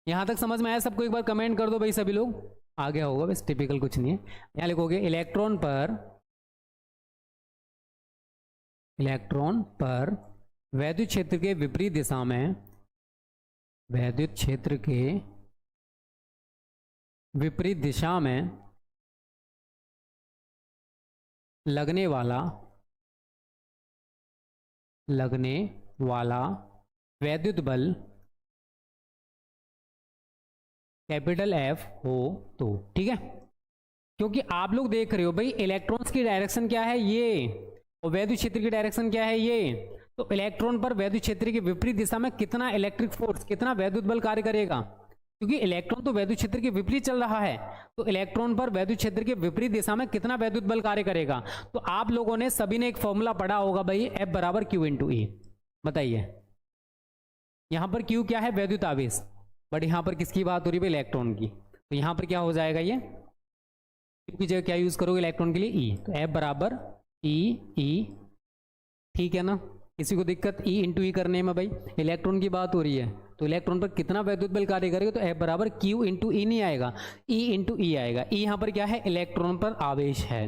यहां तक समझ में आया सबको, एक बार कमेंट कर दो भाई सभी लोग, आ गया होगा, बस टिपिकल कुछ नहीं है। यहां लिखोगे इलेक्ट्रॉन पर वैद्युत क्षेत्र के विपरीत दिशा में, वैद्युत क्षेत्र के विपरीत दिशा में लगने वाला वैद्युत बल कैपिटल F हो तो, ठीक है। क्योंकि आप लोग देख रहे हो भाई इलेक्ट्रॉन्स की डायरेक्शन क्या है, ये, और वैद्युत क्षेत्र की डायरेक्शन क्या है, ये। तो इलेक्ट्रॉन पर वैद्युत क्षेत्र के विपरीत दिशा में कितना इलेक्ट्रिक फोर्स, कितना वैद्युत बल कार्य करेगा, क्योंकि इलेक्ट्रॉन तो वैद्युत क्षेत्र के विपरीत चल रहा है। तो इलेक्ट्रॉन पर वैद्युत क्षेत्र के विपरीत दिशा में कितना वैद्युत बल कार्य करेगा। तो आप लोगों ने सभी ने एक फॉर्मूला पढ़ा होगा भाई, F बराबर Q इंटू E। बताइए यहां पर Q क्या है, वैद्युत आवेश, बट यहां पर किसकी बात हो रही है, इलेक्ट्रॉन की। तो यहां पर क्या हो जाएगा, ये Q की जगह क्या यूज करोगे इलेक्ट्रॉन के लिए, E। तो F बराबर E, ठीक है ना, किसी को दिक्कत E इंटू E करने में, भाई इलेक्ट्रॉन की बात हो रही है तो इलेक्ट्रॉन पर कितना वैद्युत बल कार्य करेगा, तो F बराबर Q इंटू E नहीं आएगा, E इंटू E आएगा। E यहां पर क्या है, इलेक्ट्रॉन पर आवेश है।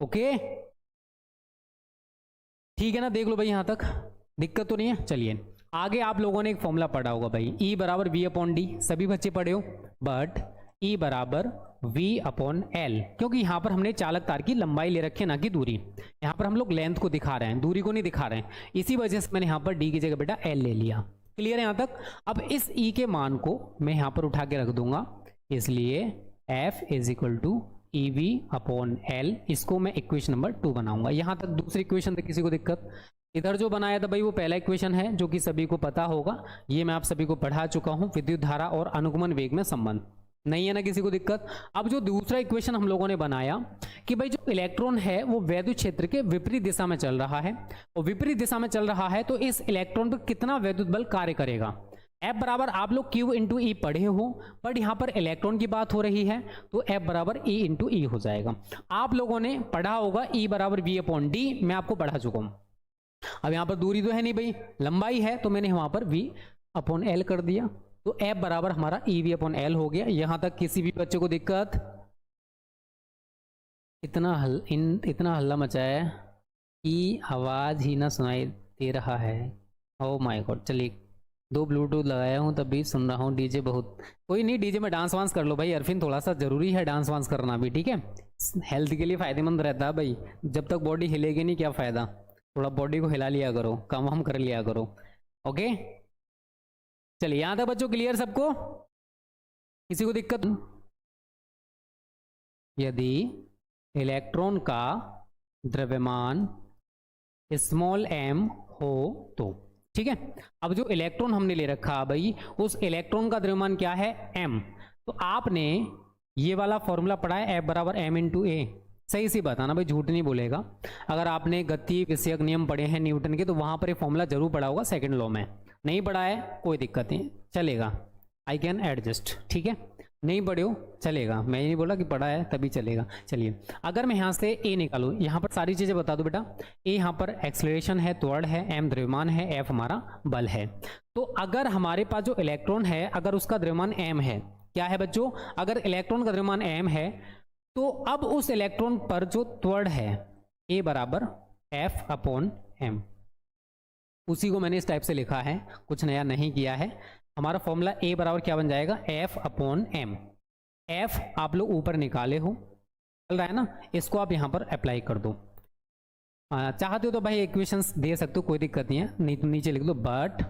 ओके ठीक है ना, देख लो भाई यहां तक दिक्कत तो नहीं है। चलिए आगे आप लोगों ने एक फॉर्मूला पढ़ा होगा भाई, E बराबर V अपॉन डी, सभी बच्चे पढ़े हो, बट E बराबर V अपॉन L, क्योंकि यहां पर हमने चालक तार की लंबाई ले रखी है ना कि दूरी। यहां पर हम लोग लेंथ को दिखा रहे हैं, दूरी को नहीं दिखा रहे हैं, इसी वजह से मैंने यहां पर D की जगह बेटा L ले लिया। क्लियर है यहां तक। अब इस E के मान को मैं यहां पर उठा के रख दूंगा, इसलिए F is equal to EV upon L, इसको मैं इक्वेशन नंबर 2 बनाऊंगा। यहां तक दूसरी इक्वेशन तक किसी को दिक्कत। इधर जो बनाया था भाई वो पहला इक्वेशन है, जो कि सभी को पता होगा, ये मैं आप सभी को पढ़ा चुका हूं, विद्युत धारा और अनुगमन वेग में संबंध, नहीं है ना किसी को दिक्कत। अब जो दूसरा इक्वेशन हम लोगों ने बनाया कि भाई जो इलेक्ट्रॉन है वो वैद्युत क्षेत्र के विपरीत दिशा में चल रहा है, और विपरीत दिशा में चल रहा है तो इस इलेक्ट्रॉन पर कितना वैद्युत बल कार्य करेगा। F बराबर आप लोग Q इंटू E पढ़े हो, बट यहां पर इलेक्ट्रॉन की बात हो रही है तो F बराबर E इंटू E हो जाएगा। आप लोगों ने पढ़ा होगा E बराबर V अपॉन डी, मैं आपको पढ़ा चुका हूं। अब यहां पर दूरी तो है नहीं भाई, लंबाई है, तो मैंने वहां पर V अपॉन L कर दिया, तो F बराबर हमारा EV अपॉन L हो गया। यहां तक किसी भी बच्चे को दिक्कत, इतना हल्ला मचाया कि आवाज ही ना सुनाई दे रहा है। ओह माय गॉड, चलिए 2 ब्लूटूथ लगाया हूं तब भी सुन रहा हूं, डीजे बहुत, कोई नहीं, डीजे में डांस वांस कर लो भाई अरफिन, थोड़ा सा जरूरी है डांस वांस करना भी, ठीक है, हेल्थ के लिए फायदेमंद रहता है भाई। जब तक बॉडी हिलेगी नहीं क्या फायदा, थोड़ा बॉडी को हिला लिया करो, काम वाम कर लिया करो। ओके चलिए यहां तक बच्चों क्लियर सबको, किसी को दिक्कत। यदि इलेक्ट्रॉन का द्रव्यमान स्मॉल m हो तो, ठीक है। अब जो इलेक्ट्रॉन हमने ले रखा भाई, उस इलेक्ट्रॉन का द्रव्यमान क्या है, m, तो आपने ये वाला फॉर्मूला पढ़ा है F बराबर m इंटू ए, सही सी बताना भाई, झूठ नहीं बोलेगा। अगर आपने गति विषयक नियम पढ़े हैं न्यूटन के तो वहां पर ये फॉर्मूला जरूर पढ़ा होगा सेकंड लॉ में। नहीं पढ़ा है कोई दिक्कत नहीं, चलेगा, आई कैन एडजस्ट, ठीक है। नहीं पढ़े हो चलेगा, मैं ये नहीं बोला कि पढ़ा है तभी चलेगा। चलिए अगर मैं यहाँ से ए निकालूँ, यहाँ पर सारी चीज़ें बता दो बेटा। ए यहाँ पर एक्सेलरेशन है, त्वरण है, एम द्रव्यमान है, एफ हमारा बल है। तो अगर हमारे पास जो इलेक्ट्रॉन है अगर उसका द्रव्यमान एम है, क्या है बच्चों, अगर इलेक्ट्रॉन का द्रव्यमान एम है तो अब उस इलेक्ट्रॉन पर जो त्वरण है ए बराबर एफ अपॉन एम, उसी को मैंने इस टाइप से लिखा है, कुछ नया नहीं किया है। हमारा फॉर्मूला ए बराबर क्या बन जाएगा, एफ अपॉन एम। एफ आप लोग ऊपर निकाले हो, चल रहा है ना, इसको आप यहाँ पर अप्लाई कर दो। चाहते हो तो भाई इक्वेशंस दे सकते हो, कोई दिक्कत नहीं है, नहीं तो नीचे लिख दो। बट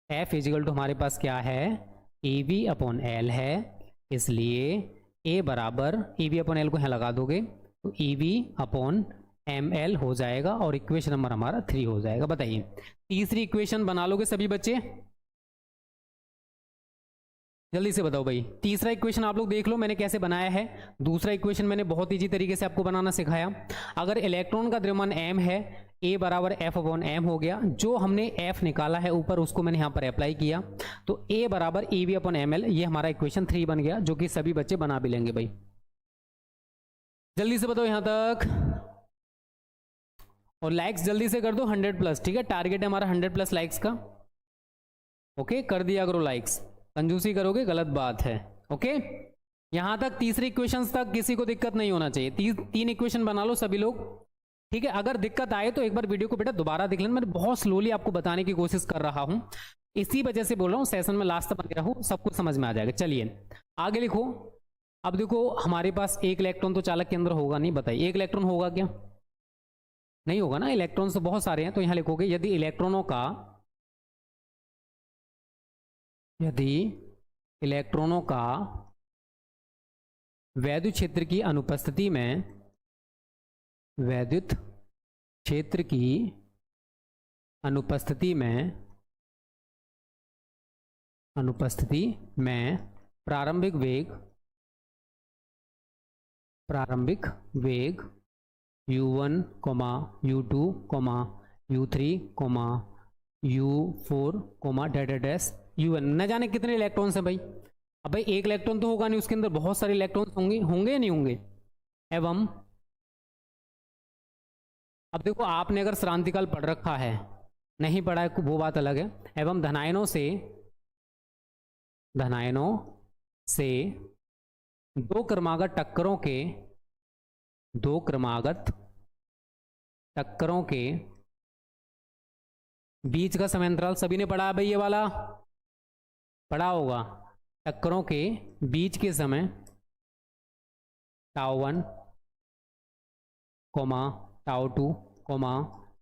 एफ इजिकल टू हमारे पास क्या है, ए वी अपॉन एल है, इसलिए ए बराबर ए वी अपॉन एल को यहाँ लगा दोगे तो E V upon M L हो जाएगा और इक्वेशन नंबर हमारा 3 हो जाएगा। बताइए तीसरी इक्वेशन बना लोगे सभी बच्चे, जल्दी से बताओ भाई। तीसरा इक्वेशन आप लोग देख लो मैंने कैसे बनाया है। दूसरा इक्वेशन मैंने बहुत इजी तरीके से आपको बनाना सिखाया। अगर इलेक्ट्रॉन का द्रव्यमान m है, a बराबर f अपॉन m हो गया, जो हमने f निकाला है ऊपर उसको मैंने यहाँ पर अप्लाई किया, तो a बराबर A V upon M L, ये हमारा इक्वेशन 3 बन गया, जो कि सभी बच्चे बना भी लेंगे भाई। जल्दी से बताओ यहाँ तक, और लाइक्स जल्दी से कर दो 100+, ठीक है, टारगेट है हमारा 100+ लाइक्स का। ओके कर दिया करो लाइक्स, कंजूसी करोगे गलत बात है। ओके यहां तक तीसरी इक्वेशन तक किसी को दिक्कत नहीं होना चाहिए। 3 इक्वेशन बना लो सभी लोग, ठीक है। अगर दिक्कत आए तो एक बार वीडियो को बेटा दोबारा देख लेना, मैं बहुत स्लोली आपको बताने की कोशिश कर रहा हूं, इसी वजह से बोल रहा हूं सेशन में लास्ट तक बने रहो, सबको समझ में आ जाएगा। चलिए आगे लिखो। अब देखो हमारे पास एक इलेक्ट्रॉन तो चालक के अंदर होगा नहीं, बताइए एक इलेक्ट्रॉन होगा क्या, नहीं होगा ना, इलेक्ट्रॉन्स तो बहुत सारे हैं। तो यहां लिखोगे यदि इलेक्ट्रॉनों का वैद्युत क्षेत्र की अनुपस्थिति में प्रारंभिक वेग u1, u2, u3, u4, dash un, न जाने कितने इलेक्ट्रॉन्स हैं भाई। अब भाई एक इलेक्ट्रॉन तो होगा नहीं, उसके अंदर बहुत सारे इलेक्ट्रॉन्स होंगे या नहीं होंगे। एवं अब देखो आपने अगर श्रांतिकाल पढ़ रखा है, नहीं पढ़ा है वो बात अलग है। एवं धनायनों से दो क्रमागत टक्करों के बीच का समय अंतराल, सभी ने पढ़ा है भाई, ये वाला पढ़ा होगा। टक्करों के बीच के समय τ1, τ2,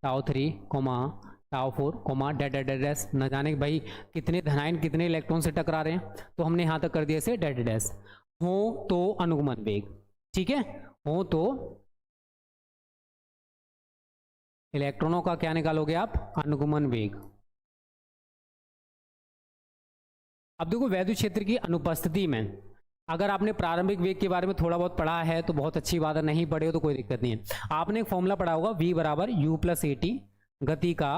τ3, τ4, डैश, न जाने भाई कितने धनायन कितने इलेक्ट्रॉन से टकरा रहे हैं, तो हमने यहां तक कर दिया इसे डैश। हो तो अनुगमन वेग, ठीक है, हो तो इलेक्ट्रॉनों का क्या निकालोगे आप, अनुगमन वेग। अब देखो वैद्युत क्षेत्र की अनुपस्थिति में, अगर आपने प्रारंभिक वेग के बारे में थोड़ा बहुत पढ़ा है तो बहुत अच्छी बात है, नहीं पढ़े हो तो कोई दिक्कत नहीं है। आपने एक फॉर्मूला पढ़ा होगा v बराबर u प्लस at, गति का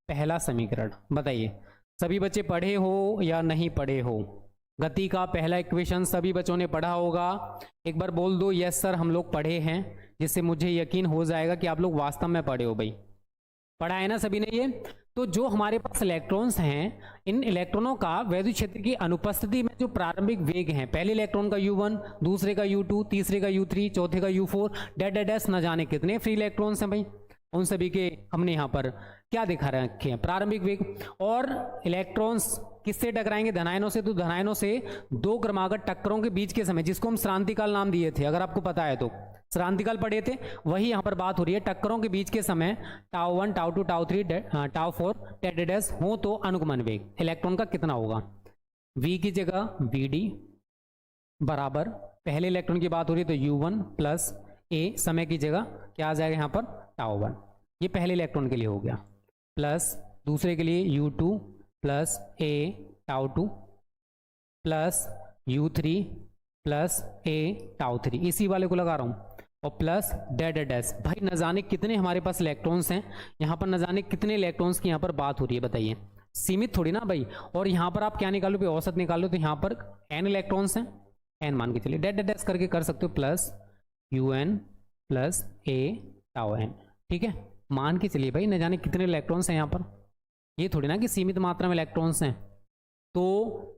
पहला समीकरण। बताइए सभी बच्चे पढ़े हो या नहीं पढ़े हो, गति का पहला इक्वेशन सभी बच्चों ने पढ़ा होगा। एक बार बोल दो यस सर हम लोग पढ़े हैं, जिससे मुझे यकीन हो जाएगा कि आप लोग वास्तव में पढ़े हो। भाई पढ़ा है ना सभी ने ये। तो जो हमारे पास इलेक्ट्रॉन्स हैं, इन इलेक्ट्रॉनों का वैद्युत क्षेत्र की अनुपस्थिति में जो प्रारंभिक वेग हैं, पहले इलेक्ट्रॉन का u1, दूसरे का u2, तीसरे का u3, चौथे का u4, डैश, न जाने कितने फ्री इलेक्ट्रॉन्स हैं भाई, उन सभी के हमने यहाँ पर क्या दिखा रखे हैं, प्रारंभिक वेग। और इलेक्ट्रॉन्स किससे टकराएंगे, धनायनों से। तो धनायनों से दो क्रमागत टक्करों के बीच के समय, जिसको हम श्रांतिकाल नाम दिए थे, अगर आपको पता है तो श्रांतिकाल पढ़े थे, वही यहाँ पर बात हो रही है। टक्करों के बीच के समय τ1, τ2, τ3, τ4 डैश हो तो अनुगमन वेग इलेक्ट्रॉन का कितना होगा, v की जगह vd बराबर, पहले इलेक्ट्रॉन की बात हो रही है तो u1 प्लस a, समय की जगह क्या आ जाएगा यहाँ पर τ1, ये पहले इलेक्ट्रॉन के लिए हो गया, प्लस दूसरे के लिए u2 plus a τ2 plus u3 plus a τ3, इसी वाले को लगा रहा हूँ। और प्लस डेड डैश। भाई न जाने कितने हमारे पास इलेक्ट्रॉन्स हैं, यहाँ पर न जाने कितने इलेक्ट्रॉन्स की यहाँ पर बात हो रही है, बताइए, सीमित थोड़ी ना भाई। और यहाँ पर आप क्या निकालो भाई, औसत निकालो, तो यहाँ पर n इलेक्ट्रॉन्स हैं, n मान के चलिए, डेड डैश करके कर सकते हो, plus un plus a tau n, ठीक है, मान के चलिए भाई, न जाने कितने इलेक्ट्रॉन्स हैं यहाँ पर, ये थोड़ी ना कि सीमित मात्रा में इलेक्ट्रॉन्स हैं। तो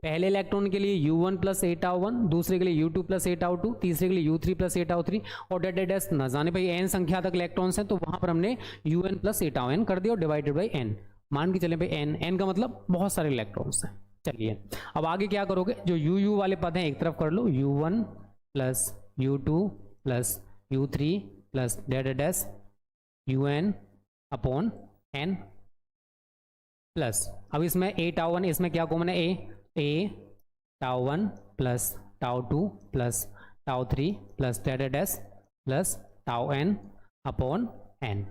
पहले इलेक्ट्रॉन के लिए u1 प्लस ए टाउ 1, दूसरे के लिए u2 प्लस ए टाउ 2, तीसरे के लिए u3 प्लस ए टाउ 3, और डेड डैश न जाने भाई n संख्या तक इलेक्ट्रॉन्स हैं, तो वहां पर हमने un प्लस ए टाउ n कर दिया और डिवाइडेड बाई n, मान के चले भाई n का मतलब बहुत सारे इलेक्ट्रॉन्स हैं। चलिए अब आगे क्या करोगे, जो u वाले पद हैं एक तरफ कर लो, u1 plus u2 plus u3 plus डेड dash un upon n plus, अब इसमें ए टाउ 1, इसमें क्या कॉमन है, a tau 1 plus tau 2 plus tau 3 plus डेड dash plus tau n upon n।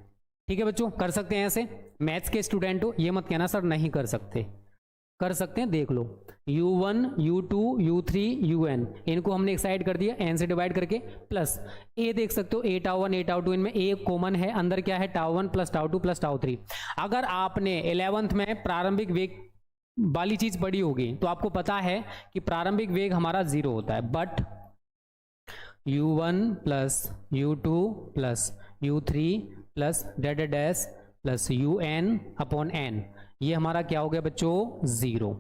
ठीक है बच्चों, कर सकते हैं ऐसे, मैथ्स के स्टूडेंट हो ये मत कहना सर नहीं कर सकते, कर सकते हैं, देख लो, u1 u2 u3 un, इनको हमने एक साइड कर दिया n से डिवाइड करके, प्लस a देख सकते हो, a टाउ 1 a टाउ 2, इनमें a कॉमन है, अंदर क्या है, tau 1 plus tau 2 plus tau 3। अगर आपने 11th में प्रारंभिक वेग वाली चीज पढ़ी होगी तो आपको पता है कि प्रारंभिक वेग हमारा 0 होता है, but u1 plus u2 plus u3 plus डेड dash plus un upon n, ये हमारा क्या हो गया बच्चों, 0।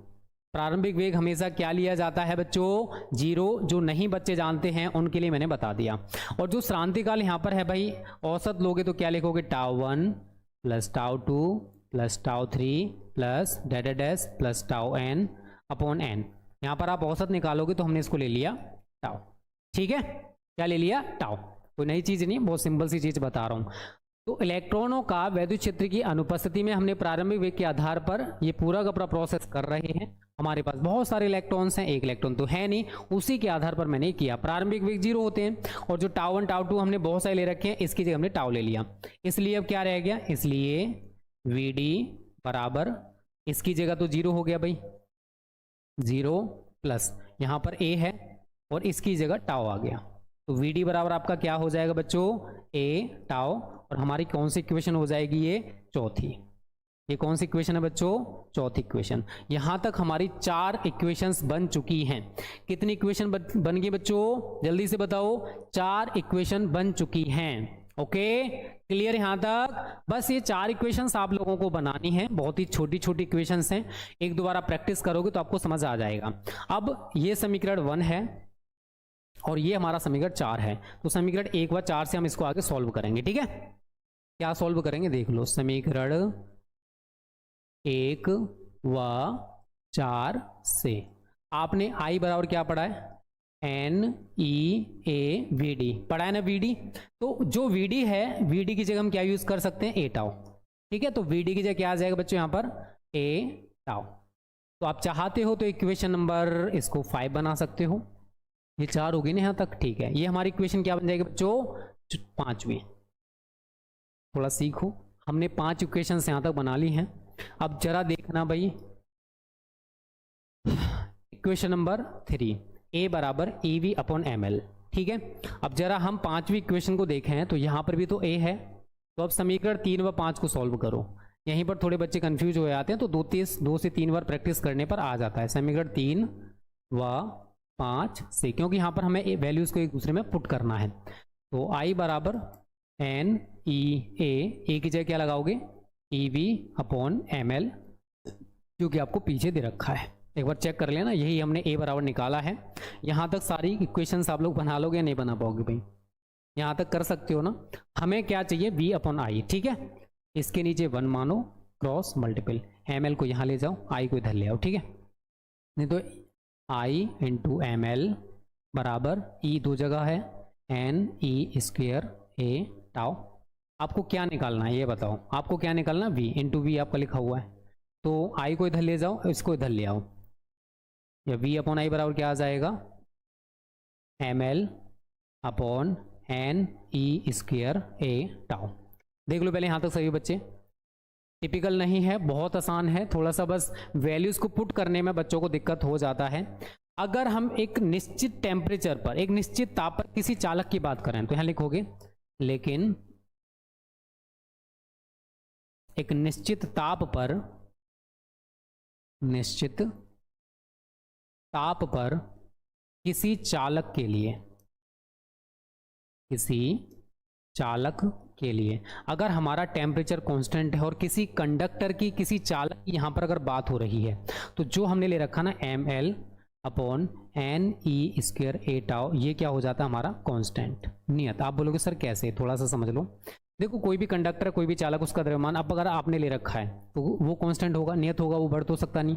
प्रारंभिक वेग हमेशा क्या लिया जाता है बच्चों, 0। जो नहीं बच्चे जानते हैं उनके लिए मैंने बता दिया। और जो श्रांतिकाल यहाँ पर है भाई, औसत लोगे तो क्या लिखोगे, tau 1 plus tau 2 plus tau 3 plus डेड dash plus tau n upon n। यहाँ पर आप औसत निकालोगे तो हमने इसको ले लिया टाउ, ठीक है, क्या ले लिया, टाउ, कोई नई चीज नहीं, बहुत सिंपल सी चीज बता रहा हूँ। तो इलेक्ट्रॉनों का वैद्युत क्षेत्र की अनुपस्थिति में हमने प्रारंभिक वेग के आधार पर ये पूरा का पूरा प्रोसेस कर रहे हैं। हमारे पास बहुत सारे इलेक्ट्रॉन्स हैं, एक इलेक्ट्रॉन तो है नहीं, उसी के आधार पर मैंने किया। प्रारंभिक वेग 0 होते हैं, और जो टाउ 1 टाउ 2 हमने बहुत सारे ले रखे हैं, इसकी जगह हमने टाउ ले लिया, इसलिए अब क्या रह गया, इसलिए Vd बराबर, इसकी जगह तो 0 हो गया भाई, 0 प्लस यहाँ पर a है और इसकी जगह टाउ आ गया, तो Vd बराबर आपका क्या हो जाएगा बच्चों, a टाउ, और हमारी कौन सी इक्वेशन हो जाएगी, ये चौथी। ये कौन सी इक्वेशन है बच्चों, चौथी इक्वेशन। यहां तक हमारी 4 इक्वेशंस बन चुकी हैं। कितनी इक्वेशन बन गई बच्चों, जल्दी से बताओ, 4 इक्वेशन बन चुकी हैं। ओके, क्लियर यहां तक। बस ये 4 इक्वेशंस आप लोगों को बनानी है, बहुत ही छोटी छोटी इक्वेशंस हैं, एक दो बार आप प्रैक्टिस करोगे तो आपको समझ आ जाएगा। अब ये समीकरण 1 है और ये हमारा समीकरण 4 है, तो समीकरण 1 व 4 से हम इसको आगे सॉल्व करेंगे। ठीक है, क्या सॉल्व करेंगे देख लो, समीकरण 1 व 4 से आपने I बराबर क्या पढ़ा है, NeAVd पढ़ा है ना, Vd। तो जो Vd है, Vd की जगह हम क्या यूज कर सकते हैं, ए टाउ। ठीक है, तो Vd की जगह क्या आ जाएगा बच्चों यहाँ पर, ए टाउ। तो आप चाहते हो तो इक्वेशन नंबर इसको 5 बना सकते हो, ये 4 होगी ना यहाँ तक। ठीक है, ये हमारी इक्वेशन क्या बन जाएगी बच्चों, 5वीं। थोड़ा सीखो, हमने 5 इक्वेशन यहाँ तक बना ली हैं। अब जरा देखना भाई, इक्वेशन नंबर 3, A बराबर EV अपॉन ml। ठीक है, अब जरा हम 5वीं इक्वेशन को देखें तो यहाँ पर भी तो A है, तो अब समीकरण 3 व 5 को सॉल्व करो। यहीं पर थोड़े बच्चे कंफ्यूज हो जाते हैं, तो 2 से 3 बार प्रैक्टिस करने पर आ जाता है। समीकरण 3 व 5 से, क्योंकि यहाँ पर हमें वैल्यूज को एक दूसरे में पुट करना है। तो I बराबर NeA की जगह क्या लगाओगे, EV अपॉन ml, जो कि आपको पीछे दे रखा है। एक बार चेक कर लेना, यही हमने A बराबर निकाला है। यहाँ तक सारी इक्वेशंस आप लोग बना लोगे या नहीं बना पाओगे भाई, यहाँ तक कर सकते हो ना। हमें क्या चाहिए, V अपॉन I। ठीक है, इसके नीचे 1 मानो, क्रॉस मल्टीपल, ml को यहाँ ले जाओ, I को इधर ले आओ। ठीक है, नहीं तो I इंटू ml बराबर E 2 जगह है, NE स्क्वेयर A टाउ। आपको क्या निकालना है ये बताओ, आपको क्या निकालना, V इंटू V आपका लिखा हुआ है, तो I को इधर ले जाओ, इसको इधर ले आओ, या V अपॉन I बराबर क्या आ जाएगा, ml upon NE square A tau. देख लो पहले यहाँ तक सभी बच्चे, टिपिकल नहीं है, बहुत आसान है, थोड़ा सा बस वैल्यूज को पुट करने में बच्चों को दिक्कत हो जाता है। अगर हम एक निश्चित टेम्परेचर पर, एक निश्चित ताप पर किसी चालक की बात करें तो यहां लिखोगे लेकिन एक निश्चित ताप पर, निश्चित ताप पर किसी चालक के लिए, किसी चालक के लिए अगर हमारा टेम्परेचर कांस्टेंट है और किसी कंडक्टर की, किसी चालक की यहां पर अगर बात हो रही है तो जो हमने ले रखा ना ml upon n e square a tau, ये क्या हो जाता है हमारा कांस्टेंट, नियत। आप बोलोगे सर कैसे, थोड़ा सा समझ लो। देखो कोई भी कंडक्टर, कोई भी चालक, उसका द्रव्यमान अब अगर आपने ले रखा है तो वो कांस्टेंट होगा, नियत होगा, वो बढ़ तो सकता नहीं।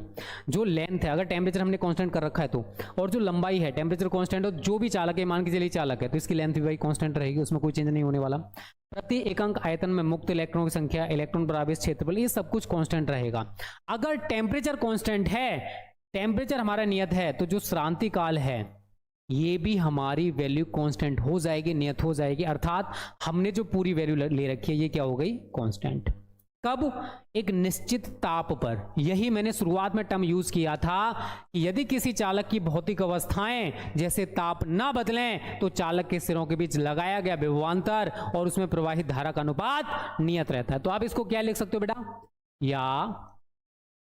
जो लेंथ है, अगर टेम्परेचर हमने कांस्टेंट कर रखा है तो, और जो लंबाई है टेम्परेचर कांस्टेंट हो, जो भी चालक है, मान के चलिए चालक है तो इसकी लेंथ भी भाई कांस्टेंट रहेगी, उसमें कोई चेंज नहीं होने वाला। प्रति एकांक आयतन में मुक्त इलेक्ट्रॉनों की संख्या, इलेक्ट्रॉन पर आवेश क्षेत्रफल, ये सब कुछ कांस्टेंट रहेगा। अगर टेम्परेचर कांस्टेंट है, टेम्परेचर हमारा नियत है, तो जो श्रांति काल है ये भी हमारी वैल्यू कांस्टेंट हो जाएगी, नियत हो जाएगी। अर्थात हमने जो पूरी वैल्यू ले रखी है ये क्या हो गई, कांस्टेंट। कब, एक निश्चित ताप पर। यही मैंने शुरुआत में टर्म यूज किया था कि यदि किसी चालक की भौतिक अवस्थाएं जैसे ताप ना बदलें तो चालक के सिरों के बीच लगाया गया विभवांतर और उसमें प्रवाहित धारा का अनुपात नियत रहता है। तो आप इसको क्या लिख सकते हो बेटा, या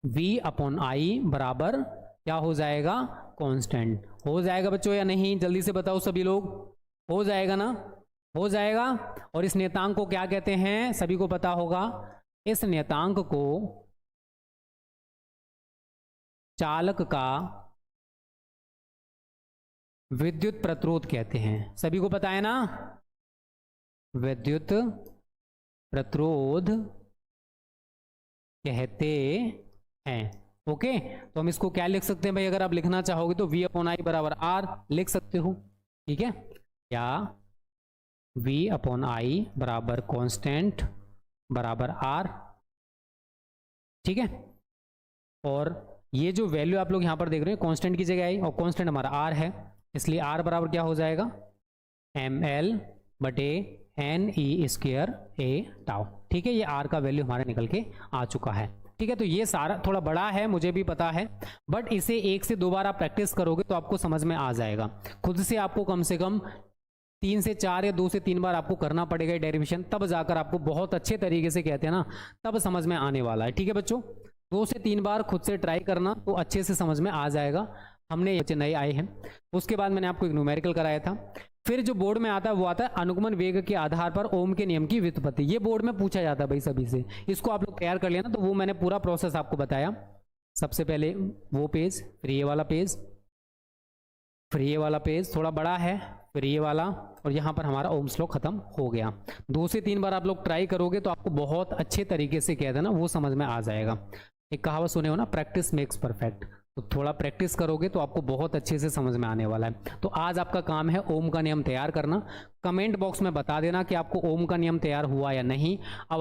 V अपॉन आई बराबर क्या हो जाएगा, कांस्टेंट हो जाएगा बच्चों या नहीं, जल्दी से बताओ सभी लोग, हो जाएगा ना, हो जाएगा। और इस नियतांक को क्या कहते हैं, सभी को पता होगा, इस नियतांक को चालक का विद्युत प्रतिरोध कहते हैं। सभी को पता है ना, विद्युत प्रतिरोध कहते हैं। ओके, तो हम इसको क्या लिख सकते हैं भाई, अगर आप लिखना चाहोगे तो V अपॉन आई बराबर R लिख सकते हो, ठीक है, या V अपॉन आई बराबर कांस्टेंट बराबर R, ठीक है। और ये जो वैल्यू आप लोग यहां पर देख रहे हैं कांस्टेंट की जगह आई, और कांस्टेंट हमारा R है, इसलिए R बराबर क्या हो जाएगा, ml बटे N e square a tau, ठीक है। ये R का वैल्यू हमारा निकल के आ चुका है, ठीक है। तो ये सारा थोड़ा बड़ा है, मुझे भी पता है, बट इसे 1 से 2 बार आप प्रैक्टिस करोगे तो आपको समझ में आ जाएगा। खुद से आपको कम से कम 3 से 4 या 2 से 3 बार आपको करना पड़ेगा डेरिवेशन, तब जाकर आपको बहुत अच्छे तरीके से, कहते हैं ना, तब समझ में आने वाला है, ठीक है बच्चों। 2 से 3 बार खुद से ट्राई करना तो अच्छे से समझ में आ जाएगा। हमने बच्चे नए आए हैं, उसके बाद मैंने आपको एक न्यूमेरिकल कराया था। फिर जो बोर्ड में आता है वो आता है अनुगमन वेग के आधार पर ओम के नियम की व्युत्पत्ति। ये बोर्ड में पूछा जाता है भाई सभी से, इसको आप लोग तैयार कर लेना। तो वो मैंने पूरा प्रोसेस आपको बताया। सबसे पहले वो पेज, फिर ये वाला पेज, फिर ये वाला पेज थोड़ा बड़ा है, फिर ये वाला, और यहाँ पर हमारा ओम्स लॉ खत्म हो गया। 2 से 3 बार आप लोग ट्राई करोगे तो आपको बहुत अच्छे तरीके से, कहते हैं ना, वो समझ में आ जाएगा। एक कहावत सुने हो ना, प्रैक्टिस मेक्स परफेक्ट। तो थोड़ा प्रैक्टिस करोगे तो आपको बहुत अच्छे से समझ में आने वाला है। तो आज आपका काम है ओम का नियम तैयार करना। कमेंट बॉक्स में बता देना कि आपको ओम का नियम तैयार हुआ या नहीं। अब